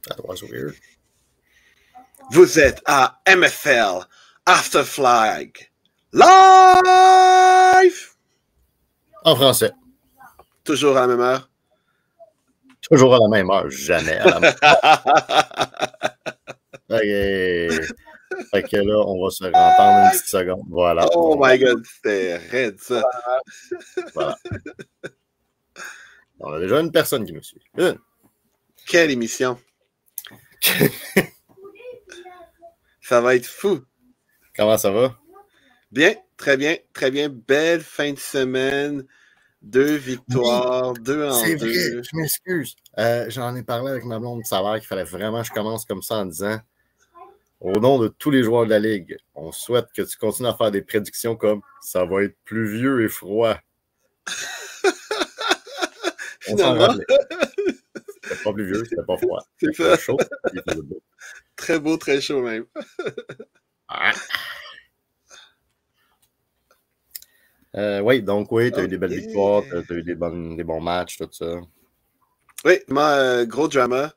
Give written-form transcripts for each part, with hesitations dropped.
That was weird. Vous êtes à MFL After Flag Live! En français. Toujours à la même heure. Toujours à la même heure. Jamais à la même heure. OK. Fait que là, on va se entendre une petite seconde. Voilà. Oh my God, c'était raide, ça. Voilà. On a déjà une personne qui me suit. Une. Quelle émission. Ça va être fou. Comment ça va? Bien, très bien, très bien. Belle fin de semaine. 2 victoires, 2 en 2. C'est vrai, je m'excuse. J'en ai parlé avec ma blonde, ça a l'air qu'il fallait vraiment que je commence comme ça en disant au nom de tous les joueurs de la Ligue, on souhaite que tu continues à faire des prédictions comme ça va être pluvieux et froid. On s'en rappelait. C'était pas pluvieux, c'était pas froid. C'était chaud. Il faisait beau. Très beau, très chaud même. Oui, donc oui, tu as eu des belles victoires, tu as eu des bons matchs, tout ça. Oui, moi, gros drama.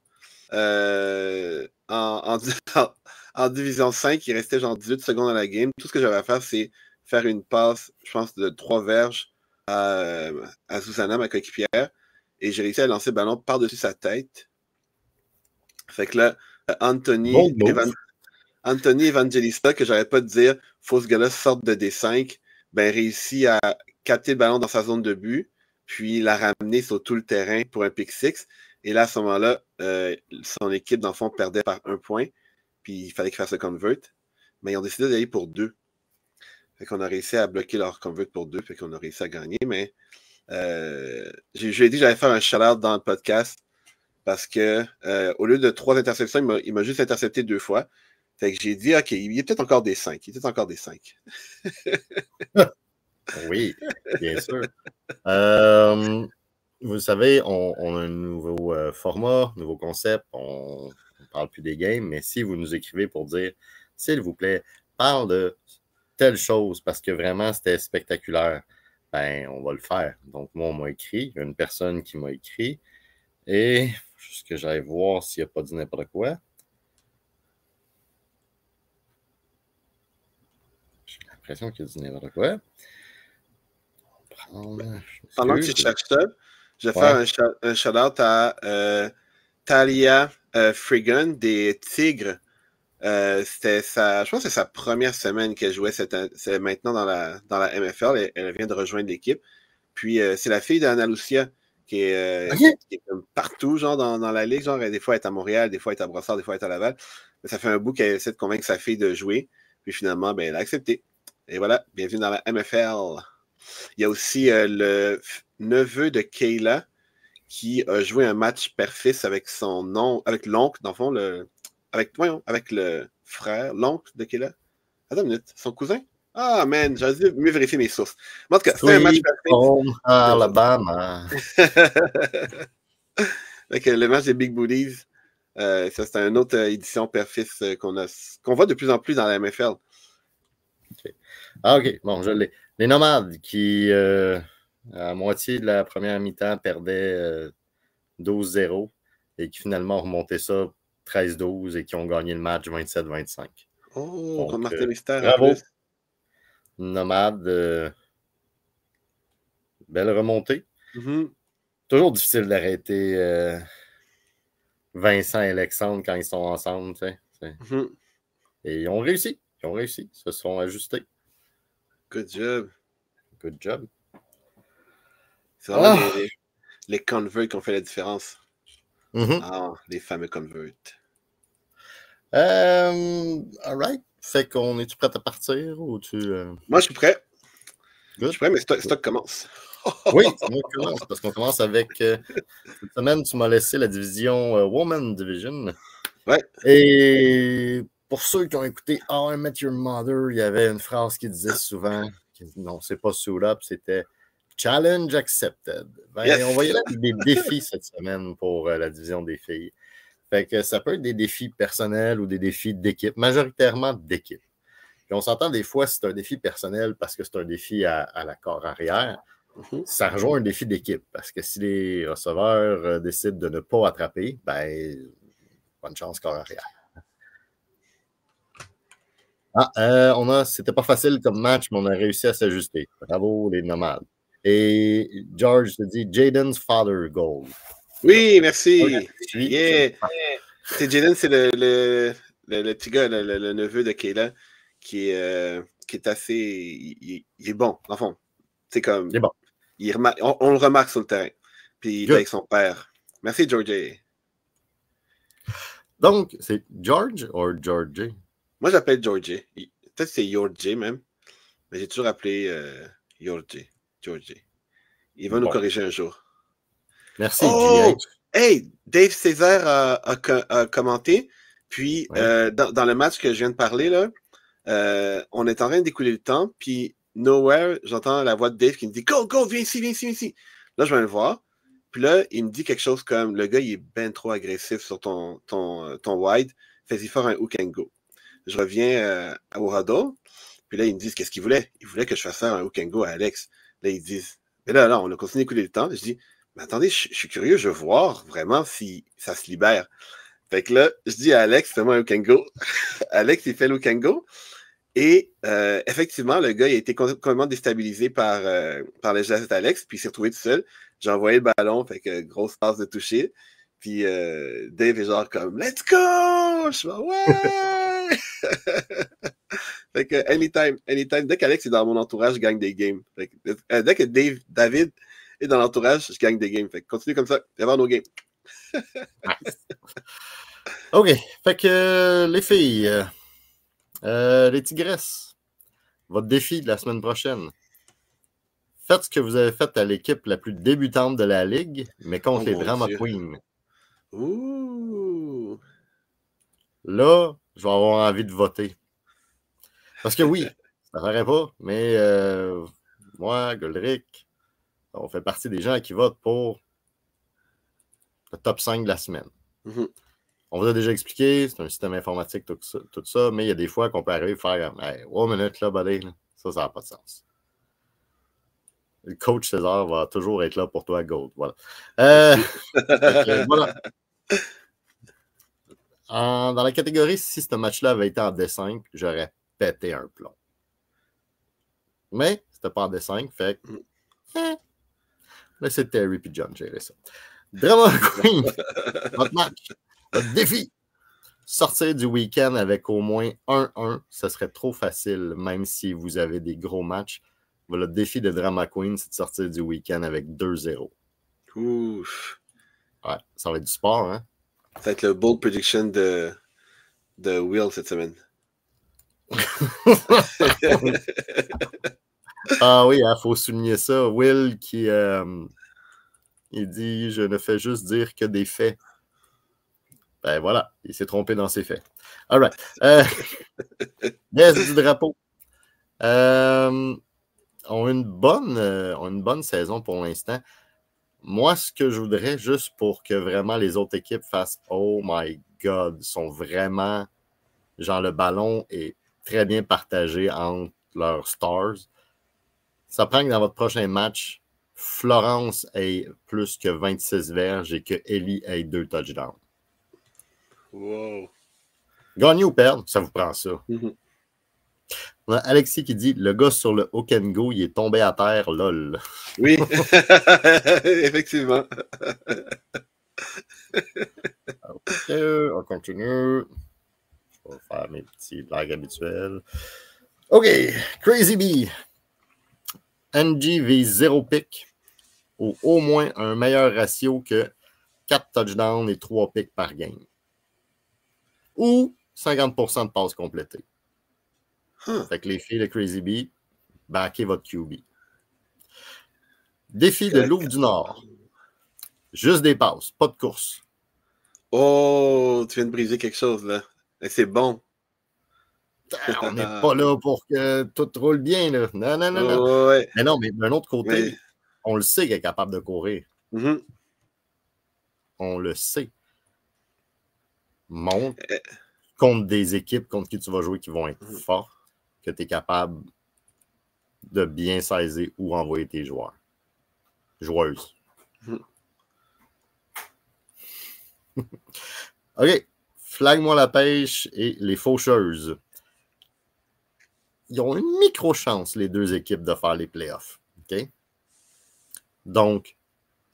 En Division 5, il restait genre 18 secondes dans la game. Tout ce que j'avais à faire, c'est faire une passe, je pense, de 3 verges à Susanna, ma coéquipière. Et j'ai réussi à lancer le ballon par-dessus sa tête. Fait que là, Anthony Evangelista, que j'arrête pas de dire, faut que ce gars-là sorte de D5, ben réussit à capter le ballon dans sa zone de but, puis la ramener sur tout le terrain pour un pick six. Et là, à ce moment-là, son équipe, dans le fond, perdait par 1 point, puis il fallait qu'il fasse le convert. Mais ils ont décidé d'aller pour 2. Fait qu'on a réussi à bloquer leur convert pour 2, fait qu'on a réussi à gagner, mais je lui ai dit que j'allais faire un shout-out dans le podcast parce que au lieu de 3 interceptions, il m'a juste intercepté 2 fois. Fait que j'ai dit, OK, il y a peut-être encore des 5. Il y a peut-être encore des 5. Oui, bien sûr. Vous savez, on a un nouveau format, nouveau concept. On ne parle plus des games, mais si vous nous écrivez pour dire, s'il vous plaît, parle de telle chose parce que vraiment c'était spectaculaire, ben on va le faire. Donc, moi, on m'a écrit, il y a une personne qui m'a écrit, et juste que j'aille voir s'il n'a pas dit n'importe quoi. J'ai l'impression qu'il a dit n'importe quoi. Pendant que tu cherches ça, je vais faire un shout-out à Talia Frigan des Tigres. Je pense que c'est sa première semaine qu'elle jouait c'est maintenant dans la MFL. Elle vient de rejoindre l'équipe. Puis c'est la fille d'Anna Lucia qui est comme partout genre dans la ligue. Genre, des fois elle est à Montréal, des fois elle est à Brossard, des fois elle est à Laval. Mais ça fait un bout qu'elle essaie de convaincre sa fille de jouer. Puis finalement, ben, elle a accepté. Et voilà, bienvenue dans la MFL. Il y a aussi le neveu de Kayla qui a joué un match père-fils avec avec l'oncle, dans le fond, avec le frère, l'oncle de Kayla. Attends une minute, son cousin? Ah, man, j'aurais dû mieux vérifier mes sources. Mais en tout cas, c'était un match père-fils. Alabama. Le match des Big Booties, ça, c'était une autre édition père-fils qu'on voit de plus en plus dans la MFL. Okay. Ah, OK. Bon, je l'ai. Les Nomades qui, à moitié de la première mi-temps, perdaient 12-0 et qui finalement ont remonté ça 13-12 et qui ont gagné le match 27-25. Oh, contre Martin Mystère. Bravo. Nomades, belle remontée. Mm-hmm. Toujours difficile d'arrêter Vincent et Alexandre quand ils sont ensemble. Tu sais. Mm-hmm. Et ils ont réussi. Ils se sont ajustés. Good job. Good job. C'est vraiment les converts qui ont fait la différence. Mm-hmm. Ah, les fameux converts. All right. Fait qu'on est-tu prêt à partir ou tu. Moi, je suis prêt. Good. Je suis prêt, mais stock commence. Oui, c'est moi qui commence parce qu'on commence avec. Cette semaine, tu m'as laissé la division Woman Division. Ouais. Et pour ceux qui ont écouté How I Met Your Mother, il y avait une phrase qui disait souvent non, c'est pas suit up, c'était Challenge accepted. Ben, Yes. On va y aller avec des défis cette semaine pour la division des filles. Fait que ça peut être des défis personnels ou des défis d'équipe, majoritairement d'équipe. Puis on s'entend des fois, c'est un défi personnel parce que c'est un défi à la corps arrière. Mm-hmm. Ça rejoint un défi d'équipe parce que si les receveurs décident de ne pas attraper, ben Bonne chance, corps arrière. C'était pas facile comme match, mais on a réussi à s'ajuster. Bravo, les nomades. Et George te dit Jaden's father goal. Oui, merci. Yeah. C'est Jaden, c'est le petit gars, le neveu de Kayla, qui est assez. Il est bon, dans le fond. C'est comme. Il est bon. On le remarque sur le terrain. Puis il est avec son père. Merci, George. Donc, c'est George ou Georgie? Moi, j'appelle Georgie. Peut-être que c'est Georgie même. Mais j'ai toujours appelé Georgie. Il va nous corriger un jour. Merci, GH. Hey, Dave Césaire a commenté. Puis, dans le match que je viens de parler, là, on est en train d'écouler le temps. Puis, nowhere, j'entends la voix de Dave qui me dit « Go, viens ici. » Là, je vais le voir. Puis là, il me dit quelque chose comme « Le gars, il est ben trop agressif sur ton wide. Fais-y faire un hook and go. » Je reviens au huddle. Puis là, ils me disent qu'est-ce qu'ils voulaient. Ils voulaient que je fasse faire un hook and go à Alex. Là, ils disent mais là, on a continué d'écouler le temps. Je dis mais attendez, je suis curieux, je veux voir vraiment si ça se libère. Fait que là, je dis à Alex, fais-moi un hook and go. Alex, il fait le hook and go. Et effectivement, le gars il a été complètement déstabilisé par les gestes d'Alex, puis il s'est retrouvé tout seul. J'ai envoyé le ballon, fait que grosse passe de toucher. Puis Dave est genre comme Let's go! Je suis genre ouais! Fait que anytime. Dès qu'Alex est dans mon entourage, je gagne des games. Fait que, dès que David est dans l'entourage, je gagne des games. Fait que continue comme ça, et avoir nos games. OK. Fait que les filles, les tigresses, votre défi de la semaine prochaine. Faites ce que vous avez fait à l'équipe la plus débutante de la ligue, mais contre les Drama Queens. Ouh! Là, je vais avoir envie de voter. Parce que oui, ça ne ferait pas, mais moi, Goldrick, on fait partie des gens qui votent pour le top 5 de la semaine. Mm-hmm. On vous a déjà expliqué, c'est un système informatique, tout ça, mais il y a des fois qu'on peut arriver à faire hey, 1 minute, là, buddy, là. Ça n'a pas de sens. Le coach César va toujours être là pour toi, Gold. Voilà. Voilà. Dans la catégorie, si ce match-là avait été en D5, j'aurais pété un plomb. Mais c'était pas en D5, fait que laissez Terry et John gérer ça. Drama Queen, votre match, votre défi. Sortir du week-end avec au moins 1-1, ce serait trop facile, même si vous avez des gros matchs. Le défi de Drama Queen, c'est de sortir du week-end avec 2-0. Ouf. Ouais, ça va être du sport, hein? Ça va être le bold prediction de Will cette semaine. Ah oui, il faut souligner ça. Will qui il dit « Je ne fais juste dire que des faits. » Ben voilà, il s'est trompé dans ses faits. All right. Baisse du drapeau. On a une bonne saison pour l'instant. Moi, ce que je voudrais, juste pour que vraiment les autres équipes fassent « Oh my God », sont vraiment... Genre, le ballon est très bien partagé entre leurs stars. Ça prend que dans votre prochain match, Florence ait plus que 26 verges et que Ellie ait 2 touchdowns. Wow. Gagner ou perdre, ça vous prend ça. Mm-hmm. On a Alexis qui dit « Le gars sur le hook and go, il est tombé à terre, lol. » Oui, effectivement. OK, on continue. Je vais faire mes petits blagues habituelles. OK, Crazy Bee. NG vise 0 pick ou au moins un meilleur ratio que 4 touchdowns et 3 picks par game. Ou 50% de passes complétées. Fait que les filles de Crazy Bee, backez votre QB. Défi de Louve du Nord. Juste des passes, pas de course. Oh, tu viens de briser quelque chose, là. Et c'est bon. On n'est pas là pour que tout roule bien, là. Non. Oh, ouais. Mais non, mais d'un autre côté, on le sait qu'elle est capable de courir. Mm-hmm. On le sait. Montre contre des équipes contre qui tu vas jouer qui vont être fortes, que tu es capable de bien saisir où envoyer tes joueurs. Joueuses. OK. Flag-moi la pêche et les Faucheuses. Ils ont une micro-chance, les deux équipes, de faire les playoffs. OK? Donc,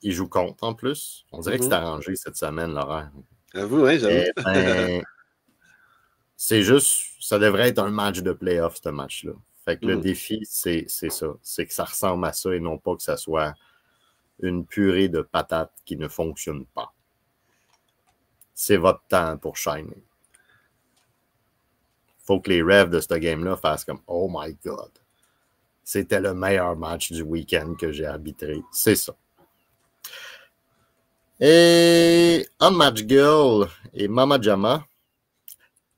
ils jouent contre en plus. On dirait que c'est arrangé cette semaine, l'horaire. J'avoue, oui, j'avoue. C'est juste, ça devrait être un match de playoff, ce match-là. Fait que le défi, c'est ça. C'est que ça ressemble à ça et non pas que ça soit une purée de patates qui ne fonctionne pas. C'est votre temps pour shiner. Faut que les rêves de ce game-là fassent comme « Oh my God! » C'était le meilleur match du week-end que j'ai arbitré. C'est ça. Et Unmatch Girl et Mama Jama,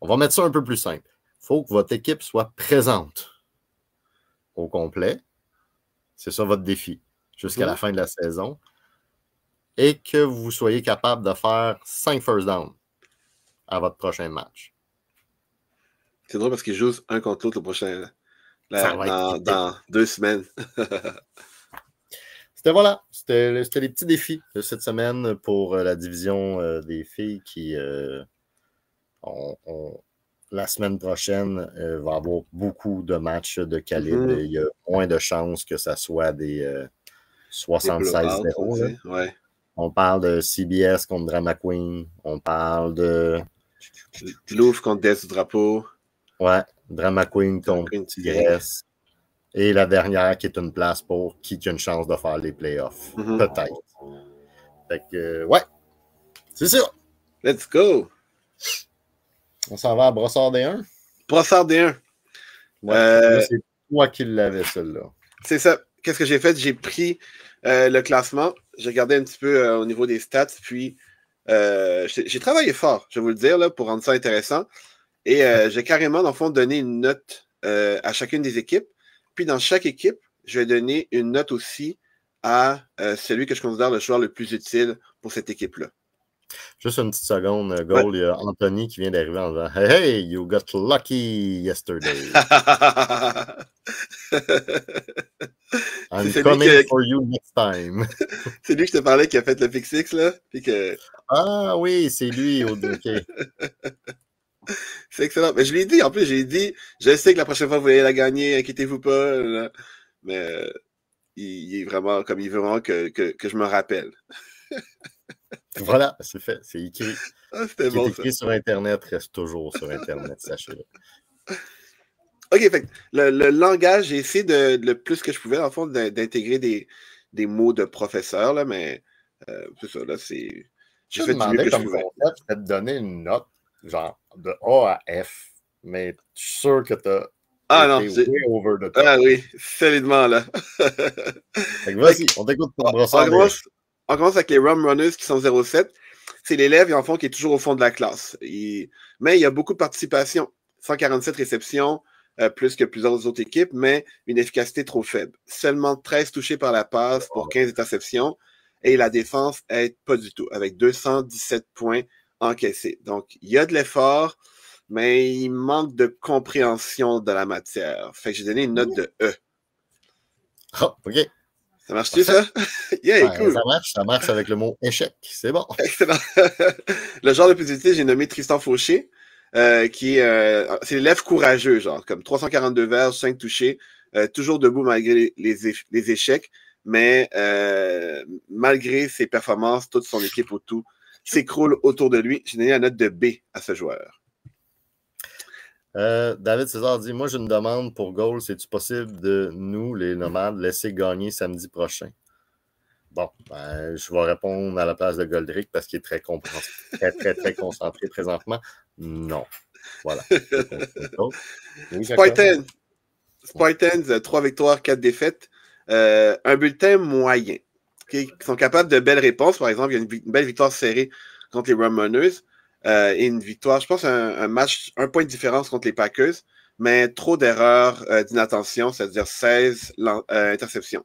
on va mettre ça un peu plus simple. Il faut que votre équipe soit présente au complet. C'est ça votre défi jusqu'à la fin de la saison. Et que vous soyez capable de faire 5 first down à votre prochain match. C'est drôle parce qu'ils jouent un contre l'autre le prochain. Dans 2 semaines. C'était les petits défis de cette semaine pour la division des filles qui la semaine prochaine va avoir beaucoup de matchs de calibre. Il y a moins de chances que ça soit des 76-0. Ouais. On parle de CBS contre Drama Queen. On parle de Louvre contre Death du Drapeau. Ouais, Drama Queen contre Tigresse. Et la dernière qui est une place pour qui a une chance de faire les playoffs. Peut-être. Fait que, ouais. C'est ça. Let's go. On s'en va à Brossard D1. Brossard D1. Ouais, c'est toi qui l'avais, celle-là. C'est ça. Qu'est-ce que j'ai fait? J'ai pris le classement. J'ai regardé un petit peu au niveau des stats. Puis, j'ai travaillé fort, je vais vous le dire, là, pour rendre ça intéressant. Et j'ai carrément, dans le fond, donné une note à chacune des équipes. Puis, dans chaque équipe, je vais donner une note aussi à celui que je considère le joueur le plus utile pour cette équipe-là. Juste une petite seconde, Goal. Il y a Anthony qui vient d'arriver en disant « Hey, you got lucky yesterday. I'm coming for you next time. » C'est lui que je te parlais qui a fait le Pick Six, là? Puis que... Ah oui, c'est lui. OK. C'est excellent. Mais je l'ai dit, en plus, j'ai dit, je sais que la prochaine fois, vous allez la gagner, inquiétez-vous pas. Là. Mais il est vraiment, comme il veut vraiment que je me rappelle. Voilà, c'est fait, c'est écrit. C'était bon, écrit sur Internet reste toujours sur Internet, sachez-le. OK, fait le langage, j'ai essayé le plus que je pouvais, en fond, d'intégrer des mots de professeur, là, mais c'est ça, là, c'est... J'ai fait du mieux que je pouvais. Concept, je vais te donner une note, genre, de A à F, mais je suis sûr que tu as way over the top. Ah oui, solidement, là. Fait que vas-y, on t'écoute pour Brossard. On commence avec les Rum Runners qui sont 0,7. C'est l'élève, en fond, qui est toujours au fond de la classe. Mais il y a beaucoup de participation. 147 réceptions, plus que plusieurs autres équipes, mais une efficacité trop faible. Seulement 13 touchés par la passe pour 15 interceptions. Et la défense aide pas du tout, avec 217 points encaissés. Donc, il y a de l'effort, mais il manque de compréhension de la matière. Fait que j'ai donné une note de E. Oh, OK. Ça marche-tu, ça? Yeah, cool. Ça marche avec le mot échec. C'est bon. Excellent. Le genre de plus utile, j'ai nommé Tristan Fauché, qui est c'est l'élève courageux, genre, comme 342 verges, 5 touchés, toujours debout malgré les échecs, mais malgré ses performances, toute son équipe autour s'écroule autour de lui. J'ai donné la note de B à ce joueur. David César dit « Moi, j'ai une demande pour Goal. C'est-tu possible de nous, les nomades, laisser gagner samedi prochain? » Bon, je vais répondre à la place de Goldrick parce qu'il est très concentré présentement. Non. Voilà. Oui, Spartans, 3 victoires, 4 défaites. Un bulletin moyen. Okay? Ils sont capables de belles réponses. Par exemple, il y a une belle victoire serrée contre les Rum Runners. Et une victoire, je pense, un match, un point de différence contre les Packers, mais trop d'erreurs d'inattention, c'est-à-dire 16 interceptions.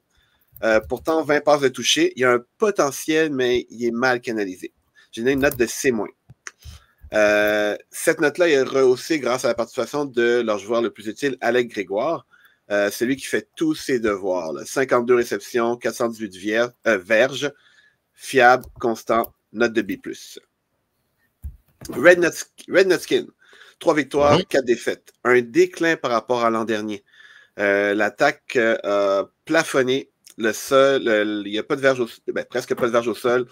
Pourtant, 20 passes de toucher. Il y a un potentiel, mais il est mal canalisé. J'ai donné une note de C-. Cette note-là est rehaussée grâce à la participation de leur joueur le plus utile, Alec Grégoire. Celui qui fait tous ses devoirs. Là. 52 réceptions, 418 verges, fiable, constant, note de B+. Red Nutskin, 3 victoires, 4 défaites. Un déclin par rapport à l'an dernier. L'attaque a plafonné. Le sol, il n'y a pas de verge presque pas de verge au sol.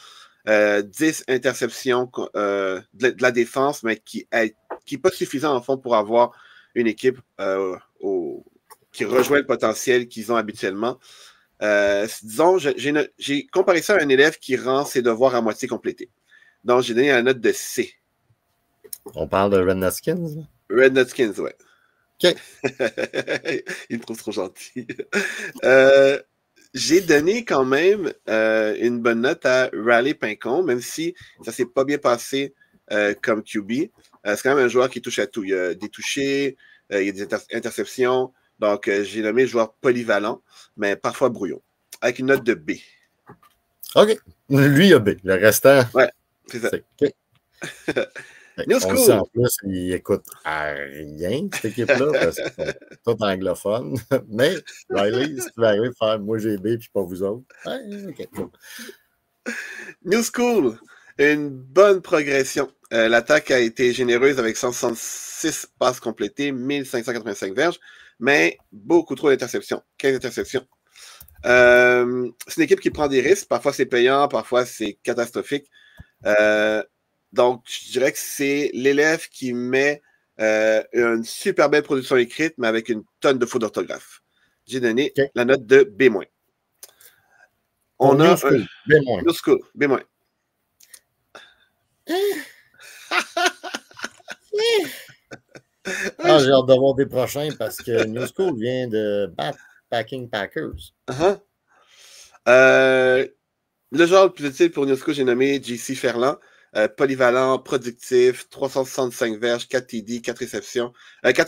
10 interceptions de la défense, mais qui n'est pas suffisant en fond pour avoir une équipe qui rejoint le potentiel qu'ils ont habituellement. Disons, j'ai comparé ça à un élève qui rend ses devoirs à moitié complétés. Donc, j'ai donné la note de C. On parle de Red Nuskins? Red Nuskins, ouais. OK. Il me trouve trop gentil. J'ai donné quand même une bonne note à Riley Pincon, même si ça ne s'est pas bien passé comme QB. C'est quand même un joueur qui touche à tout. Il y a des touchés, il y a des interceptions. Donc, j'ai nommé joueur polyvalent, mais parfois brouillon, avec une note de B. OK. Lui, il a B. Le restant, ouais, c'est ça. OK. New on School. le sait, en plus, il écoute à rien, cette équipe-là, parce qu'ils sont tous anglophones. Mais, Riley, si tu veux arriver à faire « moi, j'ai B, puis pas vous autres », OK. New School. Une bonne progression. L'attaque a été généreuse avec 166 passes complétées, 1585 verges, mais beaucoup trop d'interceptions. 15 interceptions. C'est une équipe qui prend des risques. Parfois, c'est payant, parfois, c'est catastrophique. Donc, je dirais que c'est l'élève qui met une super belle production écrite, mais avec une tonne de fautes d'orthographe. J'ai donné la note de B-. On a School, B-. New School, B-. J'ai hâte de voir des prochains parce que New School vient de Packing Packers. Le genre le plus utile pour New School, j'ai nommé JC Ferland. Polyvalent, productif, 365 verges, 4 TD, 4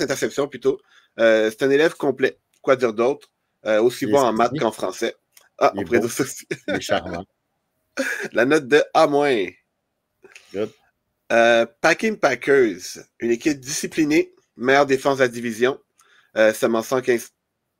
interceptions plutôt. C'est un élève complet. Quoi dire d'autre? Aussi bon en maths qu'en français. Ah, on pourrait dire ça aussi. Il est charmant. La note de A-. Good. Packing Packers, une équipe disciplinée, meilleure défense de la division, seulement 115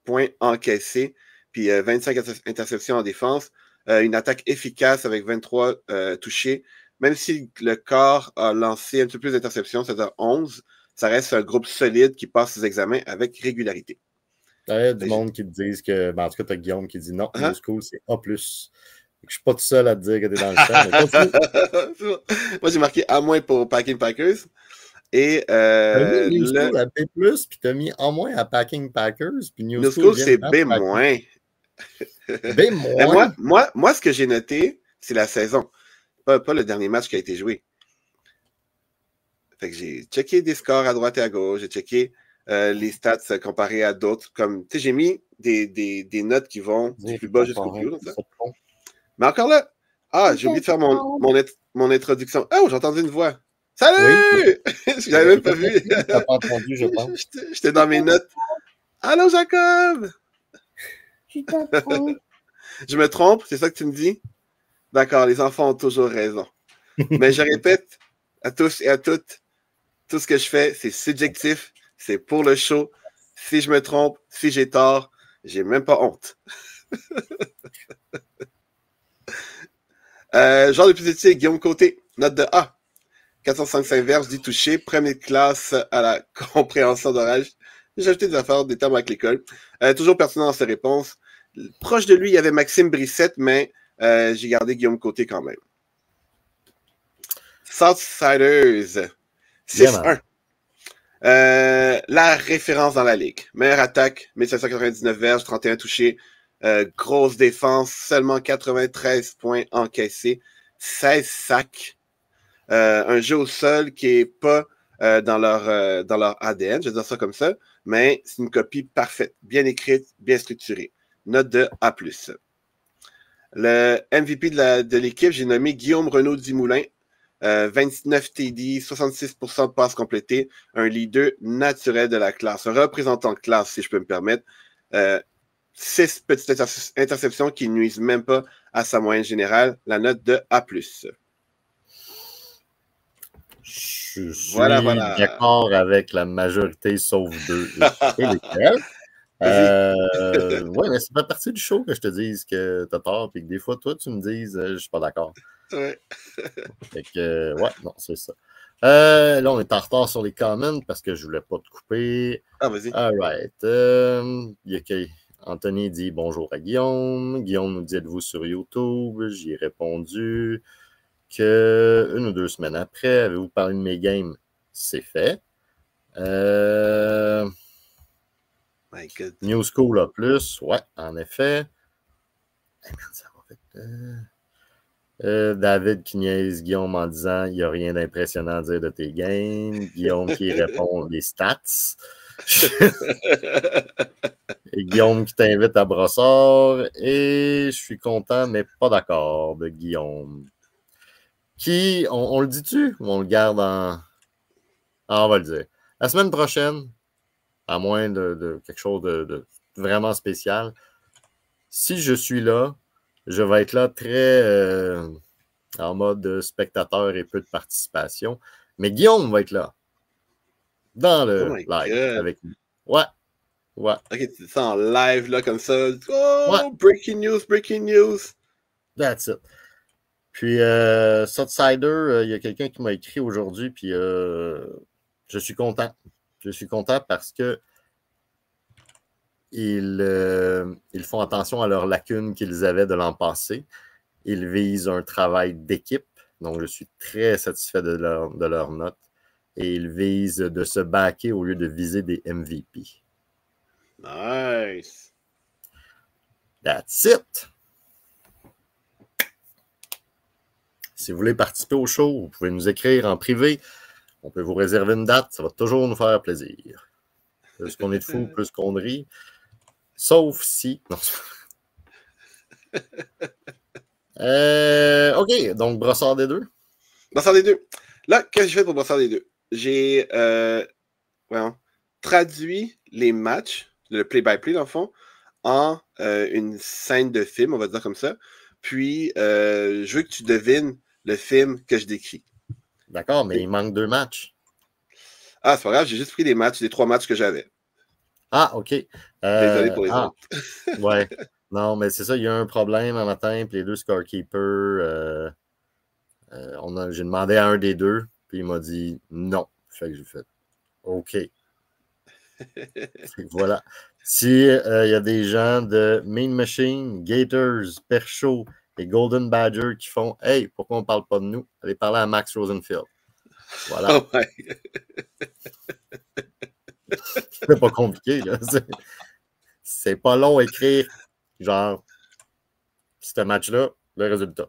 points encaissés, puis 25 interceptions en défense, une attaque efficace avec 23 touchés. Même si le corps a lancé un peu plus d'interceptions, c'est-à-dire 11, ça reste un groupe solide qui passe ses examens avec régularité. Il y a du monde qui te disent que, en tout cas, tu as Guillaume qui dit non, New School, c'est A+. Je ne suis pas tout seul à te dire que tu es dans le champ, mais moi, j'ai marqué A- pour Packing Packers. Et t'as mis New School à B+, puis tu as mis A- à Packing Packers, puis New School, c'est B-. B-. Moi, ce que j'ai noté, c'est la saison. Pas le dernier match qui a été joué. Fait que j'ai checké des scores à droite et à gauche, j'ai checké les stats comparés à d'autres. Comme, tu sais, j'ai mis des notes qui vont du plus bas jusqu'au plus haut. Mais encore là, j'ai oublié de faire mon introduction. Oh, j'ai entendu une voix. Salut! Oui. Je l'avais même pas vu. T'as pas entendu, je pense. J'étais dans mes notes. Allô, Jacob! Je me trompe, c'est ça que tu me dis? D'accord, les enfants ont toujours raison. Mais je répète à tous et à toutes, tout ce que je fais, c'est subjectif, c'est pour le show. Si je me trompe, si j'ai tort, j'ai même pas honte. Genre de plus utile, Guillaume Côté, note de A. 465 verges, 10 touchés, première classe à la compréhension d'orage. J'ai ajouté des affaires, des termes avec l'école. Toujours pertinent dans ses réponses. Proche de lui, il y avait Maxime Brissette, mais j'ai gardé Guillaume Côté quand même. Southsiders, 6-1. La référence dans la ligue. Meilleure attaque, 1799 verges, 31 touchés. Grosse défense, seulement 93 points encaissés. 16 sacs. Un jeu au sol qui n'est pas dans leur ADN, je vais dire ça comme ça, mais c'est une copie parfaite, bien écrite, bien structurée. Note de A+. Le MVP de l'équipe, j'ai nommé Guillaume Renaud-Dumoulin. 29 TD, 66% de passes complétées, un leader naturel de la classe, un représentant de classe, si je peux me permettre. 6 petites interceptions qui ne nuisent même pas à sa moyenne générale, la note de A+. Je suis d'accord avec la majorité, sauf 2. Je sais lesquels. Oui, mais c'est pas partie du show que je te dise que t'as tort, puis que des fois, toi, tu me dises je suis pas d'accord. Ouais. Fait que, ouais, non, c'est ça. Là, on est en retard sur les comments parce que je voulais pas te couper. Ah, vas-y. All right. Anthony dit bonjour à Guillaume. Guillaume nous dit êtes-vous sur YouTube? J'y ai répondu que 1 ou 2 semaines après, avez-vous parlé de mes games? C'est fait. My God. New School a plus, ouais, en effet. Hey man, ça va vite. David qui niaise Guillaume en disant il n'y a rien d'impressionnant à dire de tes games. Guillaume qui répond les stats. Et Guillaume qui t'invite à Brossard. Et je suis content, mais pas d'accord de Guillaume. Qui, on le dit-tu ou on le garde en. Ah, on va le dire. La semaine prochaine, à moins de quelque chose de vraiment spécial, si je suis là, je vais être là très en mode spectateur et peu de participation. Mais Guillaume va être là. Dans le live avec nous. Ouais. Ouais. Ok, tu dis ça en live, là, comme ça. Oh, ouais. breaking news, breaking news. That's it. Puis, Southsider, il y a quelqu'un qui m'a écrit aujourd'hui, puis je suis content. Je suis content parce que ils font attention à leurs lacunes qu'ils avaient de l'an passé. Ils visent un travail d'équipe. Donc, je suis très satisfait de leur note. Et ils visent de se backer au lieu de viser des MVP. Nice. That's it. Si vous voulez participer au show, vous pouvez nous écrire en privé. On peut vous réserver une date. Ça va toujours nous faire plaisir. Plus qu'on est de fous, plus qu'on rit. Sauf si... Non. OK, donc Brossard des deux. Brossard des deux. Là, qu'est-ce que j'ai fait pour Brossard des deux? J'ai traduit les matchs, le play-by-play dans le fond, en une scène de film, on va dire comme ça. Puis, je veux que tu devines le film que je décris. D'accord, mais il manque 2 matchs. Ah, c'est pas grave, j'ai juste pris les 3 matchs que j'avais. Ah, OK. Désolé pour les autres. Ouais. Non, mais c'est ça, il y a un problème un matin, puis les 2 scorekeepers, j'ai demandé à un des 2, puis il m'a dit non. Fait que j'ai fait OK. Voilà. Si il y a des gens de Mean Machine, Gators, Perchaud et Golden Badger qui font hey, pourquoi on ne parle pas de nous? Allez parler à Max Rosenfield. Voilà. Oh ouais. C'est pas compliqué, là. C'est pas long à écrire, genre, ce match-là, le résultat.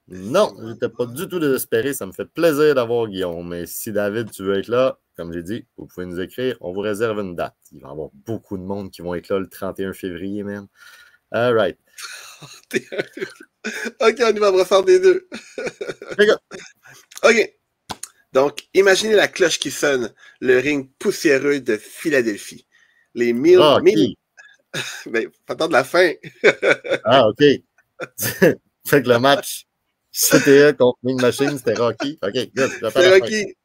Non, je n'étais pas du tout désespéré. Ça me fait plaisir d'avoir Guillaume. Mais si David, tu veux être là, comme j'ai dit, vous pouvez nous écrire. On vous réserve une date. Il va y avoir beaucoup de monde qui vont être là le 31 février, même. All right. OK, on y va Brossard des deux. OK. Donc, imaginez la cloche qui sonne, le ring poussiéreux de Philadelphie. Les mille... Mais faut attendre la fin. Ah, OK. Fait que le match CTE contre Mean Machine, c'était Rocky. OK, good. C'est Rocky.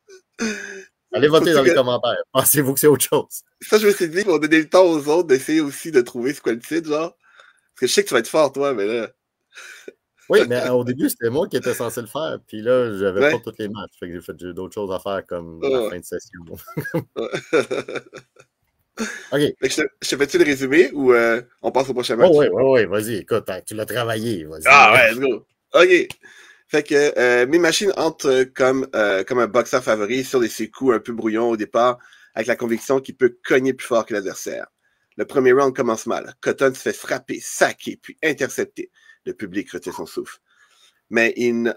Allez voter dans les commentaires. Pensez-vous que c'est autre chose? Ça, je me suis dit qu'on donnait le temps aux autres d'essayer aussi de trouver ce quoi le titre, genre. Parce que je sais que tu vas être fort, toi, mais là... Oui, mais au début, c'était moi qui étais censé le faire. Puis là, j'avais pas tous les matchs. Fait que j'ai d'autres choses à faire comme la fin de session. OK. Je te fais-tu le résumé ou on passe au prochain match? Oui, vas-y. Écoute, tu l'as travaillé. Vas-y. Ah ouais, let's go. OK. Fait que Mean Machine entre comme un boxeur favori sur ses coups un peu brouillons au départ, avec la conviction qu'il peut cogner plus fort que l'adversaire. Le premier round commence mal. Cotton se fait frapper, saquer, puis intercepter. Le public retient son souffle. Mais ils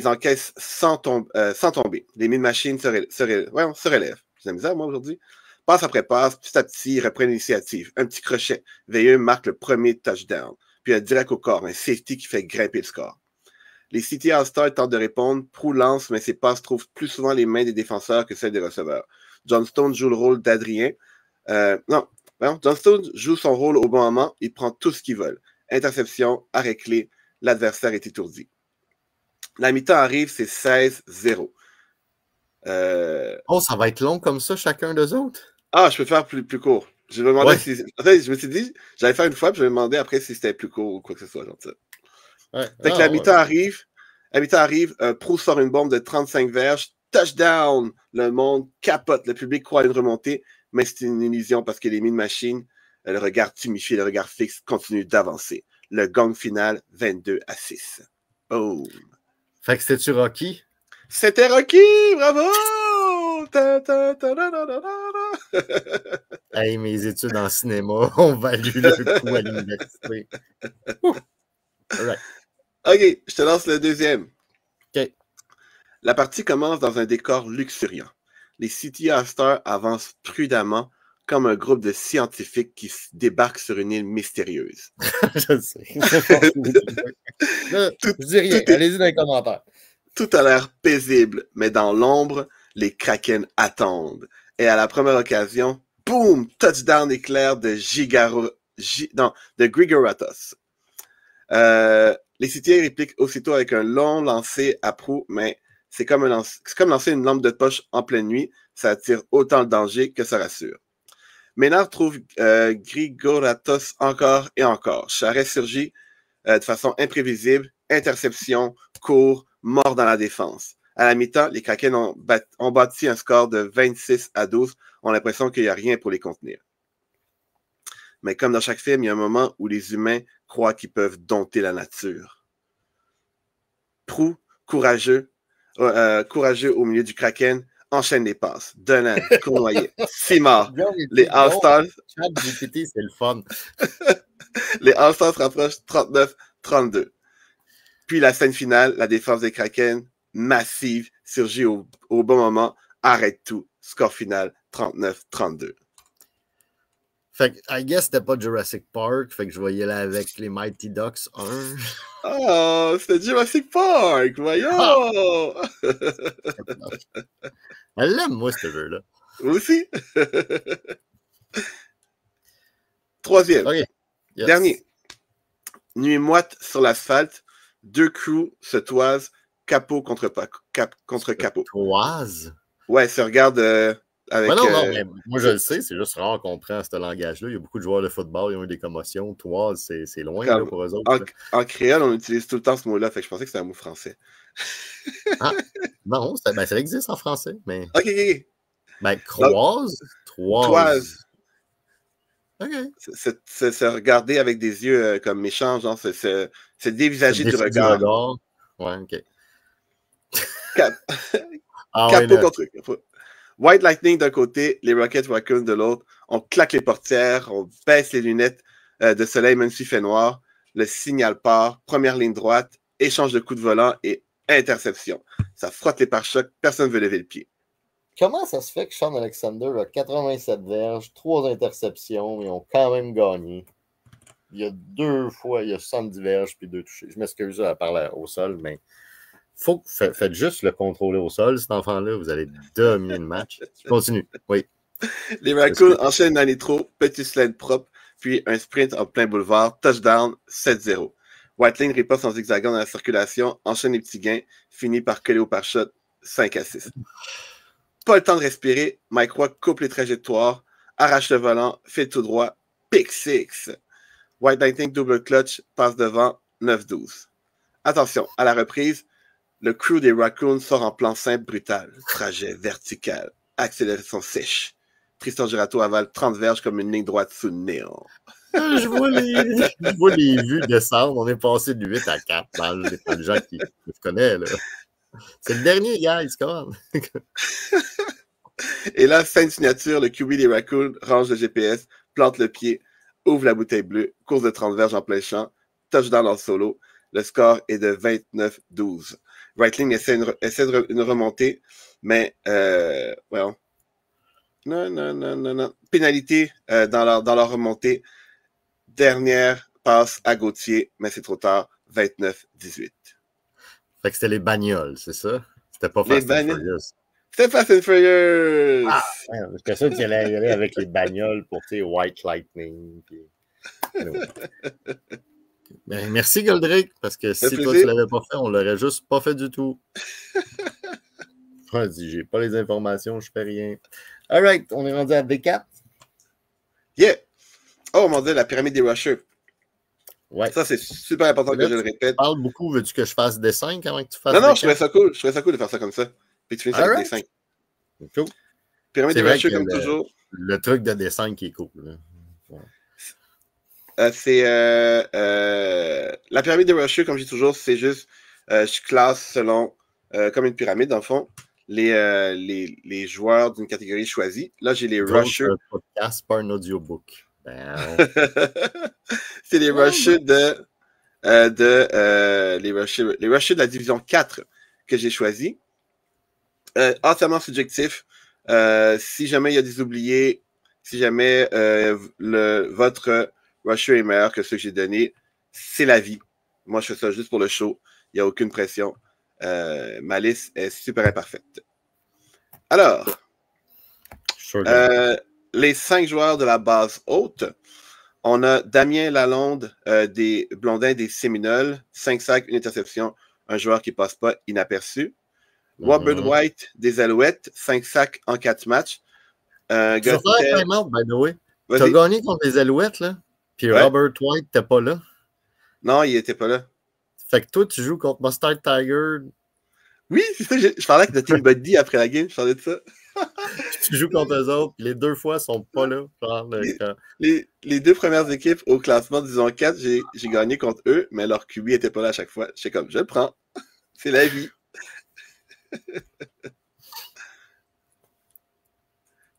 encaissent sans tomber. Les Mean Machine se relèvent. J'ai la misère, moi, aujourd'hui. Passe après passe, petit à petit, ils reprennent l'initiative. Un petit crochet. Veilleux marque le premier touchdown. Puis un direct au corps, un safety qui fait grimper le score. Les City All-Stars tentent de répondre. Prou lance, mais ses passes trouvent plus souvent les mains des défenseurs que celles des receveurs. Johnstone joue le rôle d'Adrien. Johnstone joue son rôle au bon moment. Il prend tout ce qu'il veut. Interception, arrêt clé. L'adversaire est étourdi. La mi-temps arrive, c'est 16-0. Oh, ça va être long comme ça, chacun d'eux autres? Ah, je peux faire plus court. Je me demandais si. En fait, je me suis dit, j'allais faire une fois, puis je me demandais après si c'était plus court ou quoi que ce soit. Genre ça. Fait que la mi-temps arrive. La mi-temps arrive. Proust sort une bombe de 35 verges. Touchdown! Le monde capote. Le public croit à une remontée, mais c'est une illusion parce que les mines machines, le regard tumifié, le regard fixe, continuent d'avancer. Le gong final, 22-6. Boom! Fait que c'était-tu Rocky? C'était Rocky! Bravo! Hey, mes études en cinéma ont valu le coup à l'université. Right. OK, je te lance le deuxième. OK. La partie commence dans un décor luxuriant. Les City All-Stars avancent prudemment comme un groupe de scientifiques qui débarquent sur une île mystérieuse. Je sais. Je dis rien. Allez-y dans les commentaires. Tout a l'air paisible, mais dans l'ombre, les Kraken attendent. Et à la première occasion, boum! Touchdown éclair de Grigoratos. Les City répliquent aussitôt avec un long lancer à proue, mais c'est comme lancer une lampe de poche en pleine nuit. Ça attire autant le danger que ça rassure. Ménard trouve Grigoratos encore et encore. Charret surgit de façon imprévisible. Interception, court, mort dans la défense. À la mi-temps, les Kraken ont bâti un score de 26-12. On a l'impression qu'il n'y a rien pour les contenir. Mais comme dans chaque film, il y a un moment où les humains croient qu'ils peuvent dompter la nature. Prou, courageux au milieu du Kraken, enchaîne les passes. Dolan, Cournoyer, Simard. Les All-Stars. ChatGPT, c'est le fun. Les All-Stars se rapprochent 39-32. Puis la scène finale, la défense des Kraken, massive, surgit au bon moment, arrête tout. Score final, 39-32. Fait que, I guess, c'était pas Jurassic Park. Fait que je voyais là avec les Mighty Ducks 1. Oh, c'était Jurassic Park! Voyons! Elle l'aime, moi, ce jeu-là. Moi aussi? Troisième. Okay. Yes. Dernier. Nuit moite sur l'asphalte. Deux crews se toisent, capot contre capot. Toise? Ouais, se regarde avec... non, mais moi je le sais, c'est juste rare qu'on prend ce langage-là. Il y a beaucoup de joueurs de football, ils ont eu des commotions. Toise, c'est loin là, pour eux autres. En créole, on utilise tout le temps ce mot-là, fait que je pensais que c'était un mot français. Non, ça existe en français, mais... OK. Ben, croise, toise. OK. C'est se regarder avec des yeux comme méchants, genre, c'est dévisager du regard. Ouais, OK. Capot contre capot. White Lightning d'un côté, les Rocket Raccoon de l'autre. On claque les portières, on baisse les lunettes de soleil, même s'il fait noir. Le signal part, première ligne droite, échange de coups de volant et interception. Ça frotte les pare-chocs, personne ne veut lever le pied. Comment ça se fait que Sean Alexander a 87 verges, 3 interceptions, et ont quand même gagné? Il y a 2 fois, il y a 70 verges puis 2 touchés. Je m'excuse à parler au sol, mais faites juste le contrôler au sol, cet enfant-là, vous allez dominer le match. Je continue, oui. Les Raccoons enchaînent dans les trous, petit sled propre, puis un sprint en plein boulevard, touchdown, 7-0. Whiteline riposte en zigzagant dans la circulation, enchaîne les petits gains, finit par coller au pare-shot, 5-6. Pas le temps de respirer, Mike Roy coupe les trajectoires, arrache le volant, fait tout droit, pick 6. White Lightning double clutch, passe devant, 9-12. Attention, à la reprise, le crew des Raccoons sort en plan simple brutal, trajet vertical, accélération sèche. Tristan Girato avale 30 verges comme une ligne droite sous le néant. Je vois les vues descendre, on est passé de 8 à 4 dans les gens qui me connaissent, là. C'est le dernier, guys, come on. Et là, scène signature, le QB des Raccoons range le GPS, plante le pied, ouvre la bouteille bleue, course de 30 verges en plein champ, touchdown en solo. Le score est de 29-12. Breitling essaie une remontée, mais well, non. Pénalité dans leur remontée. Dernière passe à Gauthier, mais c'est trop tard. 29-18. Fait que c'était les bagnoles, c'est ça? C'était pas Fast and Furious. C'était Fast and Furious! Ah, c'est ça que tu allais avec les bagnoles pour tes White Lightning. Puis... Anyway. Ben, merci Goldrick, parce que si toi tu l'avais pas fait, on l'aurait juste pas fait du tout. J'ai pas les informations, je fais rien. Alright, on est rendu à D4. Yeah! Oh mon Dieu, la pyramide des rushers. Ouais. Ça, c'est super important là, que je le répète. Tu parles beaucoup. Veux-tu que je fasse des 5 avant que tu fasses Non, des je trouvais ça cool. Je trouvais ça cool de faire ça comme ça. Puis tu finis avec des 5. Cool. Pyramide des rushers, comme toujours. Le truc de dessin qui est cool. Ouais. C'est la pyramide des rushers, comme je dis toujours, c'est juste je classe selon comme une pyramide, dans le fond, les joueurs d'une catégorie choisie. Là, j'ai les rushers. C'est un podcast, pas un audiobook. C'est les rushers les rushers de la division 4 que j'ai choisi. Entièrement subjectif. Si jamais il y a des oubliés, si jamais votre rusher est meilleur que ceux que j'ai donnés, c'est la vie. Moi, je fais ça juste pour le show. Il n'y a aucune pression. Ma liste est super imparfaite. Alors, les 5 joueurs de la base haute. On a Damien Lalonde des Blondins des Séminoles, 5 sacs, 1 interception, un joueur qui ne passe pas inaperçu. Robert White des Alouettes, 5 sacs en 4 matchs. Tu vas faire un time-out, by the way. Tu as gagné contre les Alouettes, là. Puis Robert White, t'es pas là. Non, il était pas là. Fait que toi, tu joues contre Mustard Tiger. Oui, c'est ça. Je parlais avec notre team buddy après la game. Je parlais de ça. Tu joues contre eux autres. Les 2 fois, ils sont pas là. Les 2 premières équipes au classement, disons 4, j'ai gagné contre eux, mais leur QB était pas là à chaque fois. J'étais comme, je le prends. C'est la vie.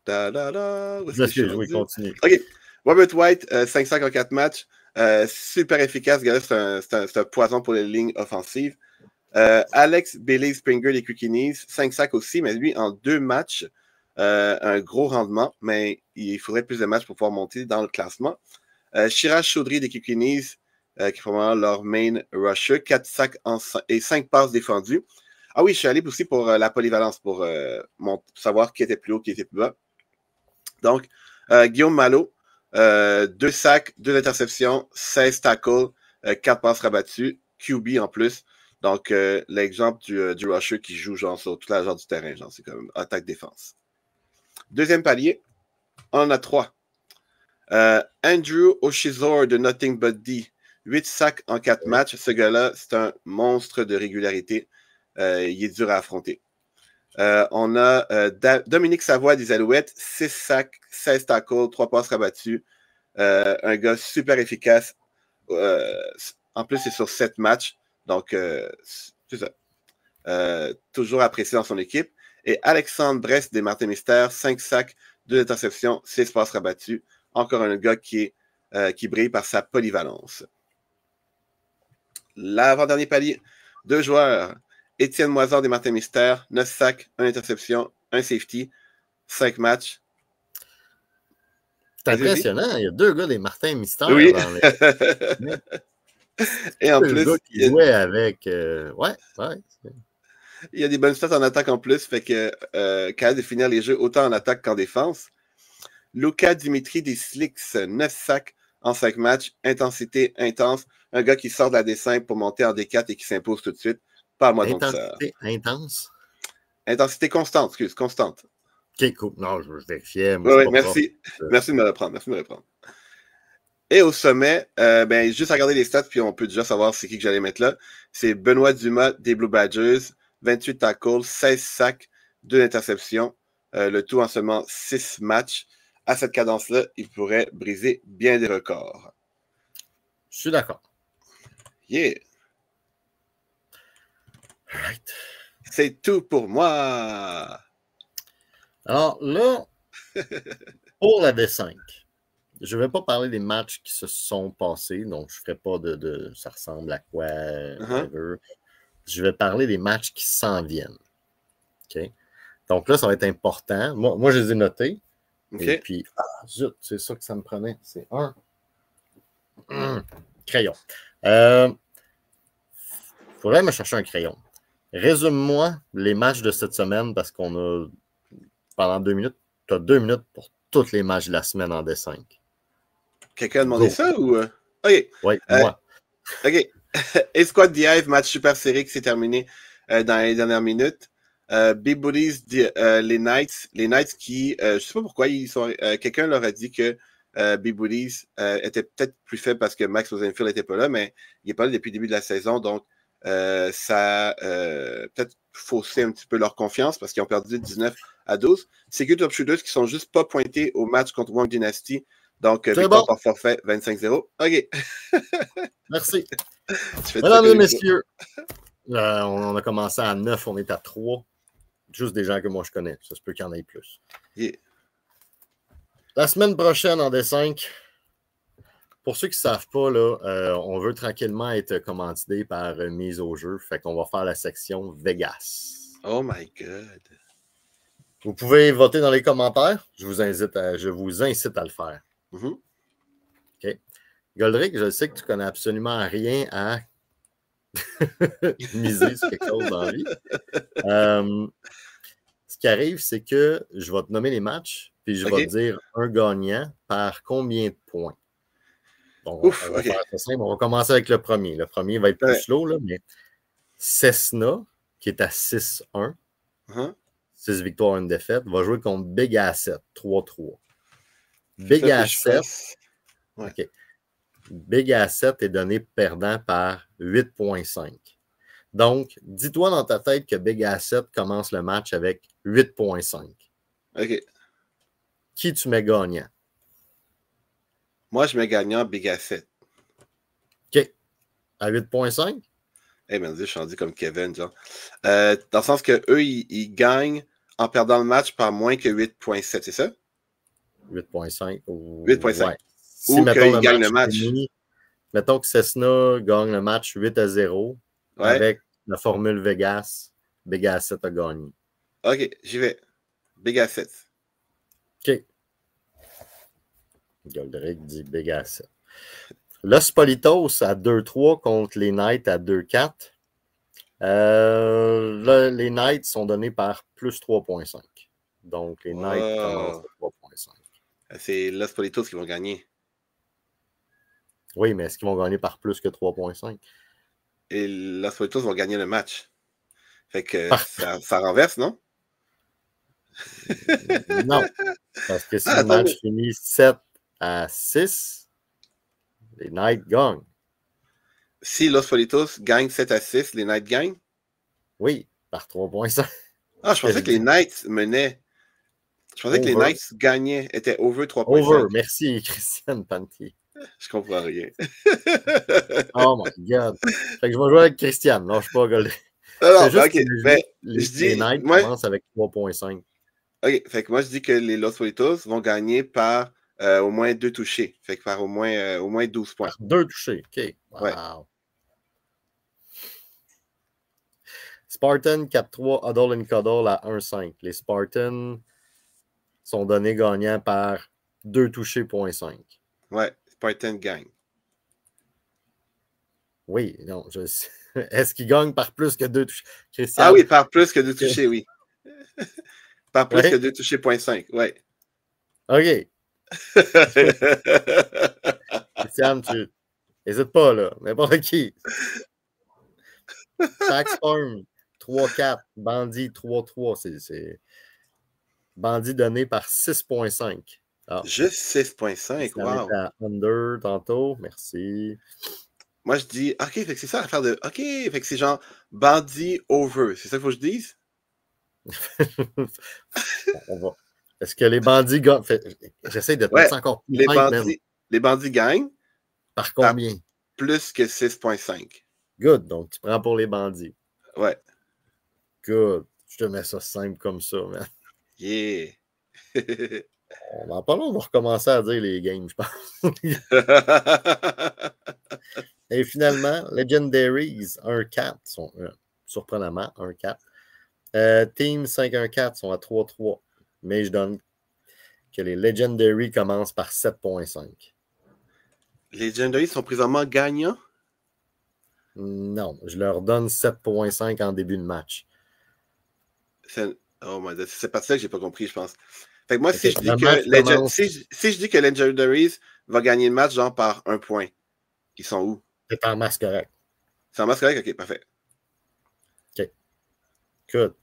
Est-ce que je vais continuer? OK. Robert White, 5-5 en 4 matchs. Super efficace. C'est un poison pour les lignes offensives. Alex Bailey Springer des Kookinis, 5 sacs aussi, mais lui, en 2 matchs, un gros rendement, mais il faudrait plus de matchs pour pouvoir monter dans le classement. Chirage Chaudry des Kookinis, qui est probablement leur main rusher, 4 sacs et 5 passes défendues. Ah oui, je suis allé aussi pour la polyvalence, pour savoir qui était plus haut, qui était plus bas. Donc, Guillaume Malo, 2 sacs, 2 interceptions, 16 tackles, 4 passes rabattues, QB en plus. Donc, l'exemple du rusher qui joue genre sur toute la genre du terrain, genre c'est comme attaque-défense. Deuxième palier, on en a 3. Andrew Oshizor de Nothing But D, 8 sacs en 4 matchs. Ce gars-là, c'est un monstre de régularité. Il est dur à affronter. On a Dominique Savoie des Alouettes, 6 sacs, 16 tackles, 3 passes rabattues. Un gars super efficace. En plus, c'est sur 7 matchs. Donc, c'est ça. Toujours apprécié dans son équipe. Et Alexandre Brest des Martin Mystère, 5 sacs, 2 interceptions, 6 passes rabattues. Encore un gars qui brille par sa polyvalence. L'avant-dernier palier, 2 joueurs. Étienne Moisard des Martin Mystère, 9 sacs, 1 interception, 1 safety, 5 matchs. C'est impressionnant. Il y a 2 gars des Martin Mystère. Oui. Dans les... Et en plus, il jouait avec. Ouais. Il y a des bonnes stats en attaque en plus, fait que capable de finir les jeux autant en attaque qu'en défense. Luca Dimitri des Slicks, 9 sacs en 5 matchs, intensité intense. Un gars qui sort de la D5 pour monter en D4 et qui s'impose tout de suite. Parle-moi donc ça. Intensité intense. Intensité constante, constante. Ok, cool. Non, je vérifiais. Oui, merci. Merci de me reprendre. Et au sommet, juste regarder les stats, puis on peut déjà savoir c'est qui que j'allais mettre là. C'est Benoît Dumas des Blue Badgers, 28 tackles, 16 sacs, 2 interceptions, le tout en seulement 6 matchs. À cette cadence-là, il pourrait briser bien des records. Je suis d'accord. Yeah! Right. C'est tout pour moi! Alors là, pour la D5, je ne vais pas parler des matchs qui se sont passés, donc je ne ferai pas de ça ressemble à quoi, Je vais parler des matchs qui s'en viennent. OK? Donc là, ça va être important. Moi je les ai notés. Okay. Et puis, zut, c'est ça que ça me prenait. C'est un crayon. Faudrait me chercher un crayon. Résume-moi les matchs de cette semaine parce qu'on a, pendant 2 minutes, tu as 2 minutes pour tous les matchs de la semaine en D5. Quelqu'un a demandé ça ou? OK. Oui, moi. OK. Escouade DI, match super serré qui s'est terminé dans les dernières minutes. Big Bullies, les Knights qui, je ne sais pas pourquoi, quelqu'un leur a dit que B-Booties était peut-être plus faible parce que Max Rosenfield n'était pas là, mais il n'est pas là depuis le début de la saison. Donc, ça a peut-être faussé un petit peu leur confiance parce qu'ils ont perdu 19-12. C'est que Top Shooters qui sont juste pas pointés au match contre Wong Dynasty. Donc, victoire par forfait 25-0. OK. Merci. Mesdames et messieurs, on a commencé à 9, on est à 3. Juste des gens que moi je connais. Ça se peut qu'il y en ait plus. Yeah. La semaine prochaine, en D5, pour ceux qui ne savent pas, là, on veut tranquillement être commandité par mise au jeu. Fait qu'on va faire la section Vegas. Oh my God. Vous pouvez voter dans les commentaires. Je vous incite à le faire. Mm-hmm. OK. Goldrick, je sais que tu connais absolument rien à miser sur quelque chose dans la vie. Ce qui arrive, c'est que je vais te nommer les matchs, puis je vais te dire un gagnant par combien de points. Donc, on va faire ça simple. On va commencer avec le premier. Le premier va être plus slow, là, mais Cessna, qui est à 6-1, 6 victoires, 1 défaite, va jouer contre Big Asset, 3-3. Big Asset, OK. Big Asset est donné perdant par 8,5. Donc, dis-toi dans ta tête que Big Asset commence le match avec 8,5. OK. Qui tu mets gagnant? Moi, je mets gagnant Big Asset. OK. À 8,5? Eh bien, je suis rendu comme Kevin, genre. Dans le sens que eux, ils gagnent en perdant le match par moins que 8,7, c'est ça? 8,5 ou 8,5. Ouais. Si, ou qu'ils gagnent le match. Mettons que Cessna gagne le match 8-0 avec la formule Vegas, Big Asset a gagné. OK, j'y vais. Big Asset. OK. Goldrick dit Big Asset. Los Politos à 2-3 contre les Knights à 2-4. Les Knights sont donnés par plus 3,5. Donc, les Knights commencent à 3,5. C'est Los Politos qui vont gagner. Oui, mais est-ce qu'ils vont gagner par plus que 3,5? Et Los Politos vont gagner le match. Fait que ça renverse, non? Non. Parce que si le match finit 7-6, les Knights gagnent. Si Los Politos gagnent 7-6, les Knights gagnent? Oui, par 3,5. Ah, je pensais que les Knights menaient. Je pensais que les Knights gagnaient, étaient over 3,5. Over, merci Christiane Pantier. Je comprends rien. Oh my God. Fait que je vais jouer avec Christiane. Non, je suis pas Goldrick. Non, juste que les Knights commencent avec 3,5. OK, fait que moi, je dis que les Los Politos vont gagner par au moins 2 touchés. Fait que par au moins 12 points. Par 2 touchés, OK. Wow. Ouais. Spartan 4-3, Huddle and Cuddle à 1,5. Les Spartans sont donnés gagnants par 2 touchés, 0,5. Ouais, Spartan gagne. Oui, non, je sais. Est-ce qu'ils gagnent par plus que 2 touchés? Christian? Ah oui, par plus que 2 touchés, oui. Par plus que 2 touchés, 0,5, ouais. OK. Christian, tu n'hésites pas, là. N'importe qui. Tax Farm 3-4. Bandit 3-3. C'est Bandit donné par 6,5. Ah. Juste 6,5. Wow. À under tantôt. Merci. Moi, je dis, OK, fait que c'est ça l'affaire de. OK, fait que c'est genre bandit over. C'est ça qu'il faut que je dise? On va. Est-ce que les bandits gagnent? J'essaie de te mettre encore plus les bandits gagnent. Par combien? Plus que 6,5. Good. Donc, tu prends pour les bandits. Ouais. Good. Je te mets ça simple comme ça, man. Yeah. On va pas long, on va recommencer à dire les games, je pense. Et finalement, Legendaries 1-4 sont surprenamment 1-4. Team 5-1-4 sont à 3-3. Mais je donne que les Legendaries commencent par 7,5. Les Legendaries sont présentement gagnants? Non, je leur donne 7,5 en début de match. Oh my God, c'est pas ça que j'ai pas compris, je pense. Fait que moi, si je dis que Legendaries va gagner le match genre par 1 point, ils sont où? C'est en masse correct. C'est en masse correct? OK, parfait. OK. Good.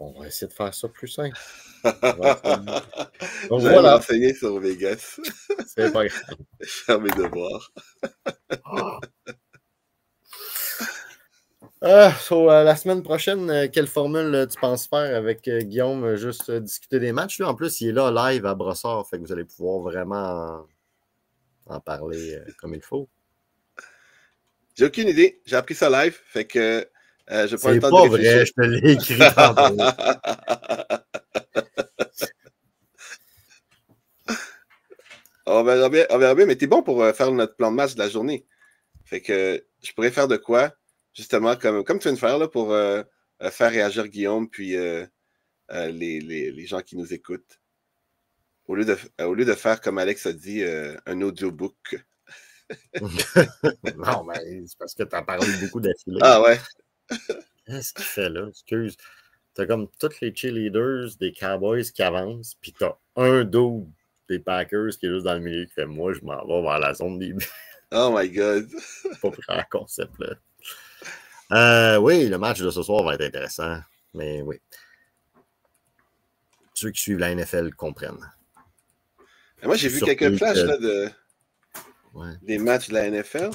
On va essayer de faire ça plus simple. Donc voilà. Enseigner sur Vegas. C'est pas grave. Faire mes devoirs. La semaine prochaine, quelle formule tu penses faire avec Guillaume? Juste discuter des matchs. Lui, en plus, il est là live à Brossard, fait que vous allez pouvoir vraiment en parler comme il faut. J'ai aucune idée. J'ai appris ça live, fait que je prends le temps de réfléchir. C'est pas vrai, je te l'ai écrit tantôt. On verra bien, mais t'es bon pour faire notre plan de match de la journée. Fait que je pourrais faire de quoi, justement, comme tu viens de faire, là, pour faire réagir Guillaume, puis les gens qui nous écoutent. Au lieu de faire, comme Alex a dit, un audiobook. Non, mais c'est parce que tu as parlé beaucoup d'affilée. Ah ouais. Qu'est-ce qu'il fait là? Excuse. T'as comme tous les cheerleaders des Cowboys qui avancent, puis t'as un dude des Packers qui est juste dans le milieu qui fait « Moi, je m'en vais vers la zone des buts. » Oh my God! Pas pris en concept, là. Oui, le match de ce soir va être intéressant, mais oui. Ceux qui suivent la NFL comprennent. Et moi, j'ai vu quelques flashs là, des matchs de la NFL.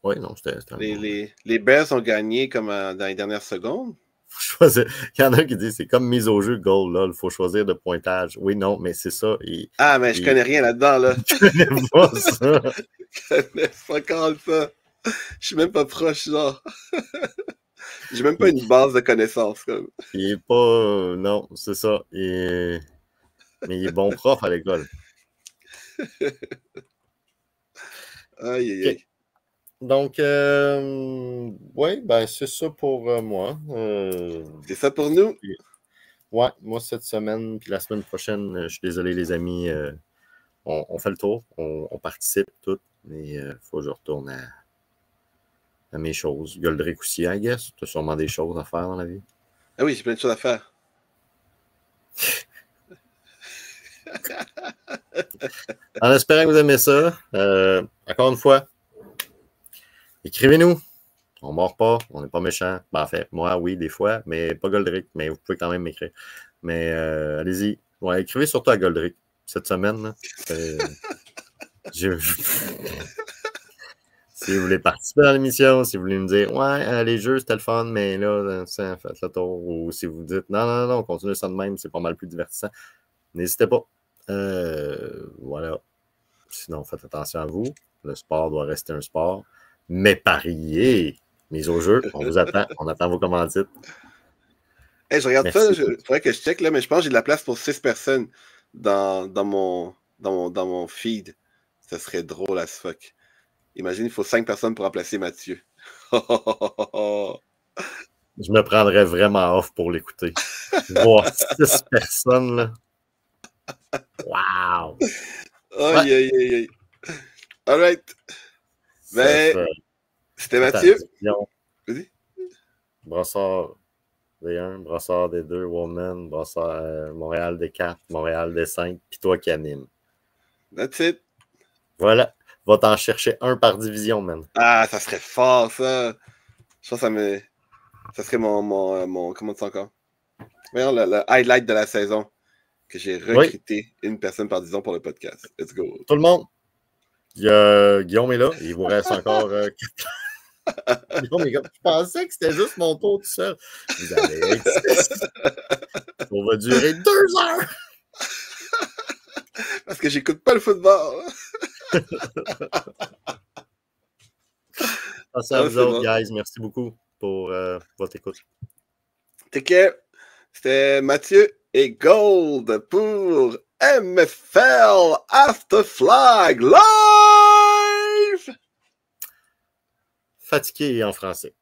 Oui, non, c'était les Bears ont gagné comme dans les dernières secondes. Il y en a qui disent c'est comme mise au jeu goal, là. Il faut choisir de pointage. Oui, non, mais c'est ça. Mais je connais rien là-dedans, là. Je connais pas ça. Je connais pas encore ça. Je suis même pas proche, genre. J'ai même pas une base de connaissances, comme. Il est pas... non, c'est ça. Mais il est bon prof à l'école. Aïe, aïe, aïe. Donc, oui, ben c'est ça pour moi. C'est ça pour nous? Ouais, moi cette semaine, puis la semaine prochaine, je suis désolé les amis, on fait le tour, on participe tout, mais il faut que je retourne à mes choses. Goldrick aussi, I guess. Tu as sûrement des choses à faire dans la vie. Ah oui, j'ai plein de choses à faire. En espérant que vous aimez ça, encore une fois, écrivez-nous. On ne mord pas, on n'est pas méchant. Ben, en fait, moi, oui, des fois, mais pas Goldrick, mais vous pouvez quand même m'écrire. Mais allez-y. Ouais, écrivez surtout à Goldrick cette semaine. Là. Si vous voulez participer à l'émission, si vous voulez me dire ouais, les jeux, c'était le fun, mais là, faites le tour. Ou si vous dites non, continuez ça de même, c'est pas mal plus divertissant. N'hésitez pas. Voilà. Sinon, faites attention à vous. Le sport doit rester un sport. Mais pariez! Mise au jeu, on vous attend. On attend vos commandites. Hey, je regarde Merci. Ça, il faudrait que je check, là, mais je pense que j'ai de la place pour 6 personnes dans mon feed. Ça serait drôle as fuck. Imagine, il faut 5 personnes pour remplacer Mathieu. Je me prendrais vraiment off pour l'écouter. Voir 6 personnes, là. Wow! Aïe, aïe, aïe, aïe. All right. Ben, c'était Mathieu. Vas-y. Brossard des 1, Brossard des 2, Woman, Brossard Montréal des 4, Montréal des 5, puis toi qui anime. That's it. Voilà. Va t'en chercher un par division, man. Ah, ça serait fort, ça. Je pense que ça serait mon comment tu dis encore? Voyons, le highlight de la saison. Que j'ai recruté une personne par division pour le podcast. Let's go. Tout le monde. Guillaume est là. Il vous reste encore... Guillaume est comme, je pensais que c'était juste mon tour tout seul. Vous allez... On va durer 2 heures. Parce que j'écoute pas le football. Merci à vous autres, guys. Merci beaucoup pour votre écoute. Take care. C'était Mathieu et Gold pour MFL After Flag Live! Fatigué en français.